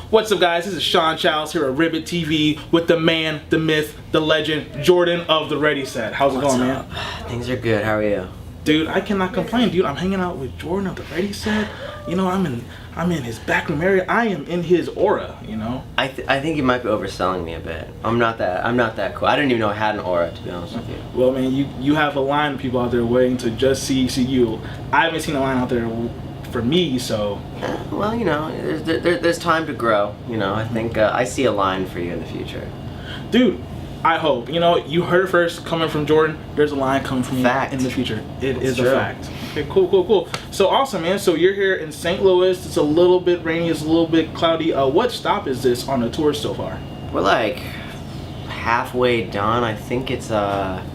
What's up, guys? This is Sean Childs here at Ribbit TV with the man, the myth, the legend, Jordan of the Ready Set. How's it going, man? Things are good. How are you? Dude, I cannot complain, dude. I'm hanging out with Jordan of the Ready Set. You know, I'm in his backroom area. I am in his aura, you know? I think you might be overselling me a bit. I'm not that cool. I didn't even know I had an aura, to be honest with you. Well, man, you have a line of people out there waiting to just see you. I haven't seen a line out there for me, so. Well, you know, there's time to grow. You know, I think I see a line for you in the future. Dude, I hope. You know, you heard it first coming from Jordan. There's a line coming from you in the future. It is a fact. Okay, cool. So awesome, man. So you're here in St. Louis. It's a little bit rainy. It's a little bit cloudy. What stop is this on the tour so far? We're like halfway done. I think it's probably,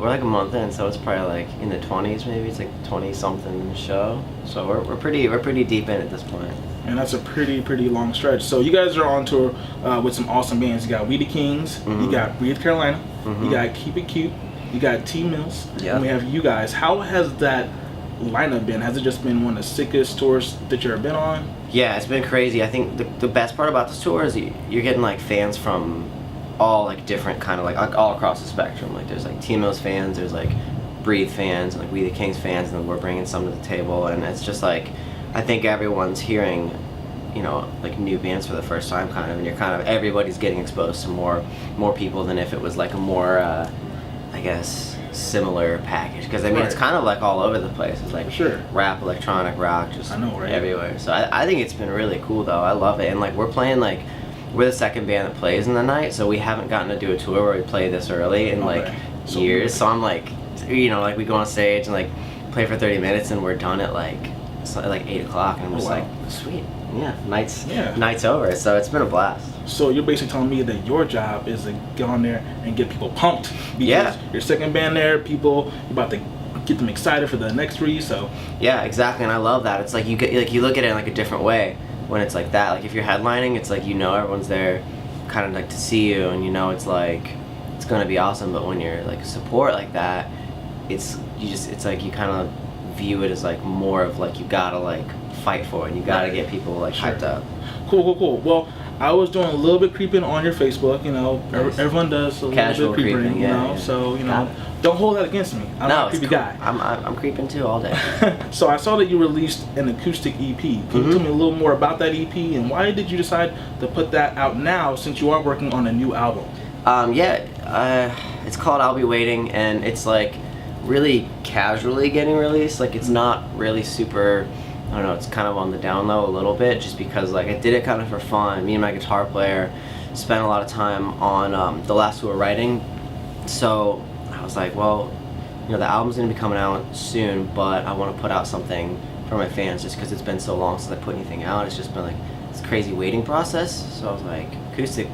we're like a month in, so it's probably like in the 20s maybe. It's like 20-something show. So we're pretty deep in at this point. And that's a pretty long stretch. So you guys are on tour with some awesome bands. You got We the Kings, you got Breathe Carolina, you got Keep It Cute, you got T Mills, and we have you guys. How has that lineup been? Has it just been one of the sickest tours that you've ever been on? Yeah, it's been crazy. I think the best part about this tour is you're getting like fans from all like different kind of like all across the spectrum. Like there's like T Mills fans, there's like Breathe fans, and like We the Kings fans, and then we're bringing some to the table, and it's just like, I think everyone's hearing, you know, like new bands for the first time kind of, and you're kind of, everybody's getting exposed to more people than if it was like a more, I guess, similar package. Because I mean, it's kind of like all over the place. It's like rap, electronic, rock, just everywhere. So I think it's been really cool though. I love it. And like we're the second band that plays in the night, so we haven't gotten to do a tour where we play this early in like years. So I'm like, you know, like we go on stage and like play for 30 minutes and we're done at like 8 o'clock, and I'm just like, sweet, night's over. So it's been a blast. So you're basically telling me that your job is to get on there and get people pumped, because your second band there, you're about to get them excited for the next three. So yeah, exactly, and I love that. It's like you look at it in like a different way when it's like that. Like if you're headlining, it's like, you know, everyone's there kind of like to see you, and you know it's like it's gonna be awesome. But when you're like support like that, it's like you kind of view it as like more of like you gotta like fight for it, and you gotta get people like hyped up. Cool. Well, I was doing a little bit creeping on your Facebook, you know. Everyone does a Casual little bit creeping, you know. Yeah. So, you know, don't hold that against me. I'm not a creepy guy. I'm creeping too all day. So I saw that you released an acoustic EP. Can you tell me a little more about that EP, and why did you decide to put that out now, since you are working on a new album? It's called I'll Be Waiting, and it's like really casually getting released. Like it's not really super, I don't know, it's kind of on the down low a little bit, just because like I did it kind of for fun. Me and my guitar player spent a lot of time on the last tour writing, so I was like, well, you know, the album's gonna be coming out soon, but I want to put out something for my fans, just because it's been so long since I put anything out. It's just been like this crazy waiting process. So I was like, acoustic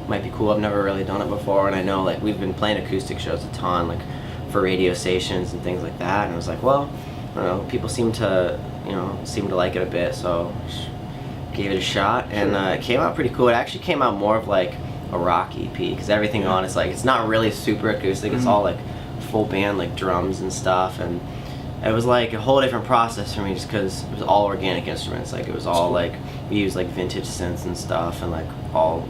might be cool. I've never really done it before, and I know like we've been playing acoustic shows a ton, like for radio stations and things like that, and I was like, well, I don't know, people seem to like it a bit, so gave it a shot, and it came out pretty cool. It actually came out more of like a rock EP, because everything on it's like, it's not really super acoustic, it's all like full band, like drums and stuff, and it was like a whole different process for me, just because it was all organic instruments. Like it was all like, we used like vintage synths and stuff, and like all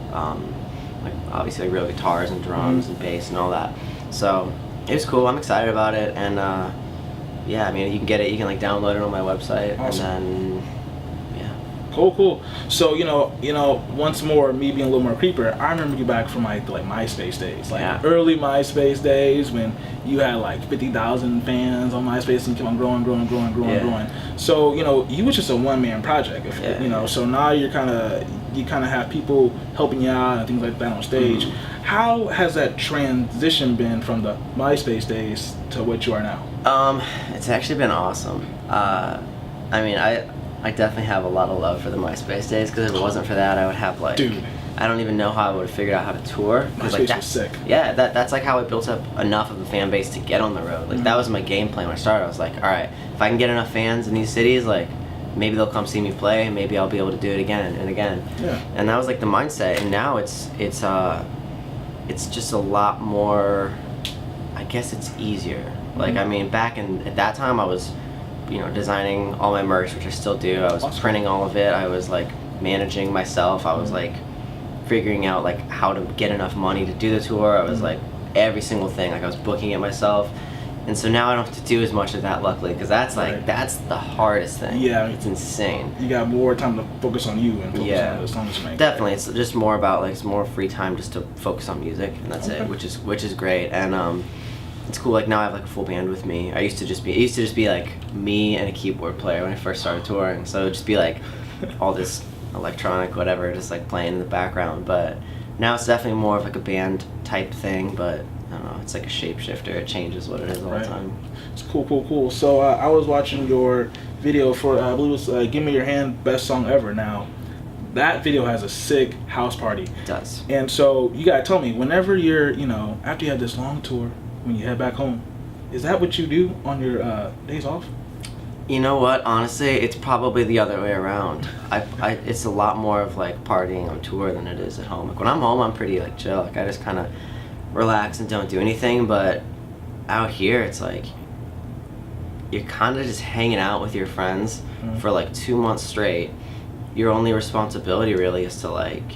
like obviously like real guitars and drums and bass and all that. So it was cool. I'm excited about it, and yeah, I mean, you can like download it on my website, and then Cool. So you know, once more, me being a little more creeper, I remember you back from like MySpace days, like early MySpace days, when you had like 50,000 fans on MySpace and kept on growing. So you know, you was just a one-man project, you know. So now you kind of have people helping you out and things like that on stage. How has that transition been from the MySpace days to what you are now? It's actually been awesome. I mean, I definitely have a lot of love for the MySpace days, because if it wasn't for that, I would have like, I don't even know how I would have figured out how to tour. MySpace was sick. Yeah, that's like how I built up enough of a fan base to get on the road. Like that was my game plan when I started. I was like, all right, if I can get enough fans in these cities, like maybe they'll come see me play, and maybe I'll be able to do it again and again. Yeah. And that was like the mindset. And now it's just a lot more, I guess it's easier. Like I mean, at that time I was, you know, designing all my merch, which I still do. I was printing all of it. I was like managing myself. I was like figuring out like how to get enough money to do the tour. I was like every single thing. Like I was booking it myself. And so now I don't have to do as much of that, luckily, because that's like that's the hardest thing. Yeah, it's insane. You got more time to focus on you and focus on the songs you make. Definitely, it's just more about like it's more free time just to focus on music, and that's it, which is great. And it's cool. Like now I have like a full band with me. It used to just be like me and a keyboard player when I first started touring. So it'd just be like all this electronic whatever, just like playing in the background. But now it's definitely more of like a band type thing, but. I don't know, it's like a shapeshifter. It changes what it is all the time. It's cool. So I was watching your video for, I believe it was Give Me Your Hand, best song ever. Now, that video has a sick house party. It does. And so you gotta tell me, whenever you're, after you have this long tour, when you head back home, is that what you do on your days off? You know what? Honestly, it's probably the other way around. It's a lot more of like partying on tour than it is at home. Like when I'm home, I'm pretty like chill. Like I just kind of relax and don't do anything, but out here it's like you're kind of just hanging out with your friends for like 2 months straight. Your only responsibility really is to like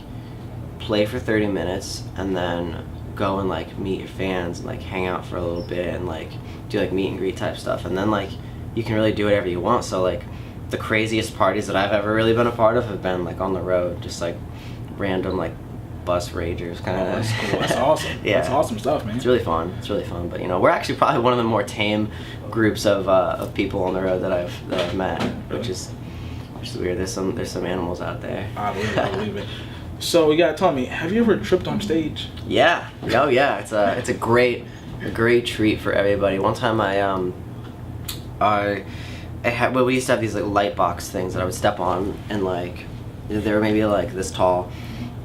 play for 30 minutes and then go and like meet your fans and like hang out for a little bit and like do like meet and greet type stuff, and then like you can really do whatever you want. So like the craziest parties that I've ever really been a part of have been like on the road, just like random like bus ragers kind of. That's cool. That's awesome. Yeah, that's awesome stuff, man. It's really fun. But we're actually probably one of the more tame groups of people on the road that I've met, which is weird. There's some animals out there. I believe it. So you gotta tell me, have you ever tripped on stage? Yeah. Oh yeah. It's a great treat for everybody. One time we used to have these like light box things that I would step on, and like they were maybe like this tall.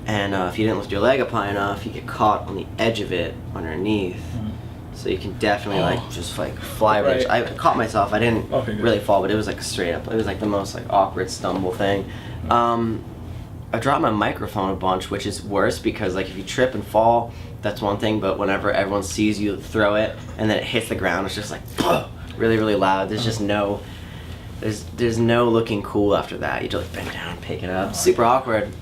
And if you didn't lift your leg up high enough, you get caught on the edge of it underneath. So you can definitely like just like fly right. I caught myself. I didn't really fall, but it was like straight up. It was like the most like awkward stumble thing. I dropped my microphone a bunch, which is worse because like if you trip and fall, that's one thing. But whenever everyone sees you throw it and then it hits the ground, it's just like really really loud. There's just no. There's no looking cool after that. You just like bend down, pick it up. Super awkward.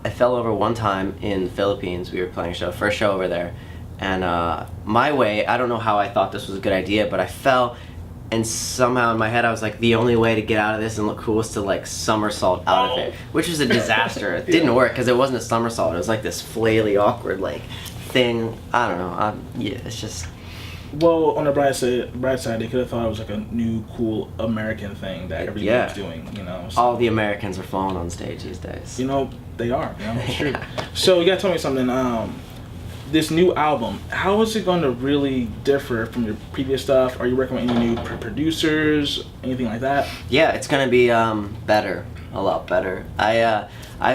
I fell over one time in the Philippines. We were playing a show, first show over there, and my way, I don't know how I thought this was a good idea, but I fell, and somehow in my head I was like, the only way to get out of this and look cool is to like somersault out of it, which was a disaster. It didn't work because it wasn't a somersault. It was like this flaily awkward like thing. I don't know. Yeah, it's just. Well, on the bright side, they could have thought it was like a new, cool American thing that everybody's doing, So, all the Americans are falling on stage these days. They are, it's true. So you gotta tell me something, this new album, how is it going to really differ from your previous stuff? Are you working with any new producers, anything like that? Yeah, it's going to be better, a lot better. I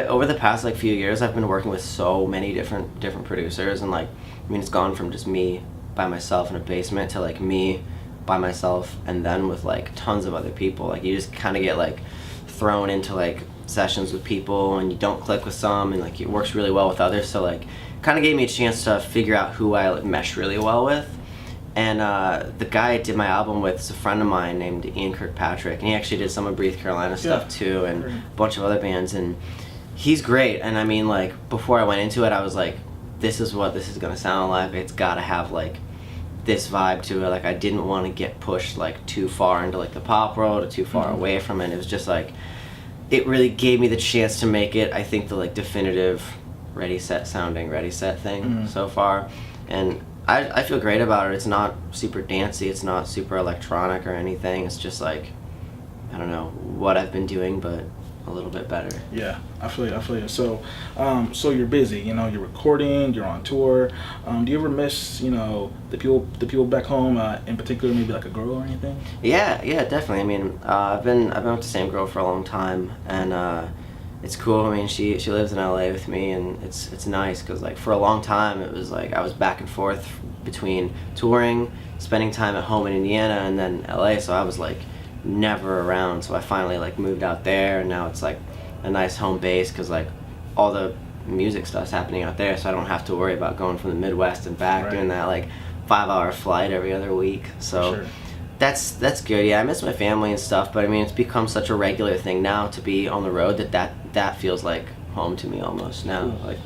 over the past like few years, I've been working with so many different producers, and like, it's gone from just me by myself in a basement to like me by myself and then with like tons of other people. Like you just kind of get like thrown into like sessions with people and you don't click with some, and like it works really well with others. So like kind of gave me a chance to figure out who I like mesh really well with. And the guy I did my album with is a friend of mine named Ian Kirkpatrick, and he actually did some of Breathe Carolina stuff too, and a bunch of other bands, and he's great. And I mean, like before I went into it, I was like, this is what this is gonna sound like. It's gotta have like this vibe to it. Like I didn't want to get pushed like too far into like the pop world or too far away from it. It was just like, it really gave me the chance to make it, I think, the like definitive Ready Set thing so far. And I feel great about it. It's not super dancey, it's not super electronic or anything. It's just like, I don't know, what I've been doing, but a little bit better. Yeah, I feel you. So, so you're busy. You're recording. You're on tour. Do you ever miss, the people back home? In particular, maybe like a girl or anything? Yeah, definitely. I mean, I've been with the same girl for a long time, and it's cool. I mean, she lives in LA with me, and it's nice because like for a long time it was like I was back and forth between touring, spending time at home in Indiana, and then LA. So I was like never around. So I finally like moved out there, and now it's like a nice home base because like all the music stuff's happening out there, so I don't have to worry about going from the Midwest and back doing that like 5-hour flight every other week. So That's good. Yeah, I miss my family and stuff, but I mean, it's become such a regular thing now to be on the road that feels like home to me almost now. Like,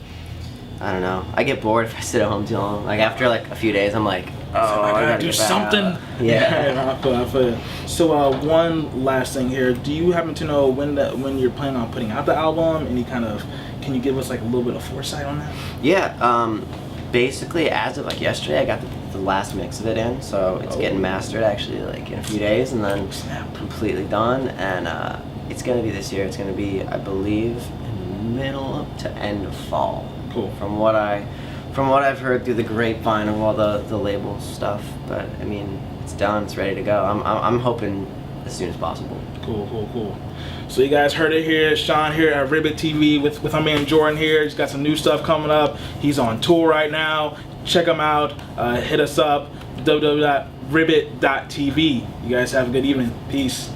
I don't know. I get bored if I sit at home too long. Like after like a few days, I'm like, oh, I gotta gotta do get back. something. Yeah. I feel it. So one last thing here. Do you happen to know when you're planning on putting out the album? Any kind of, can you give us like a little bit of foresight on that? Yeah. Basically, as of like yesterday, I got the last mix of it in, so it's getting mastered actually like in a few days, and then completely done. And it's gonna be this year. It's gonna be, I believe, in the middle to end of fall. Cool. From what I've heard through the grapevine of all the label stuff, but I mean, it's done. It's ready to go. I'm hoping as soon as possible. Cool. So you guys heard it here. Sean here at ribbit.TV with our man Jordan here. He's got some new stuff coming up. He's on tour right now. Check him out. Hit us up, www.ribbit.tv. You guys have a good evening. Peace.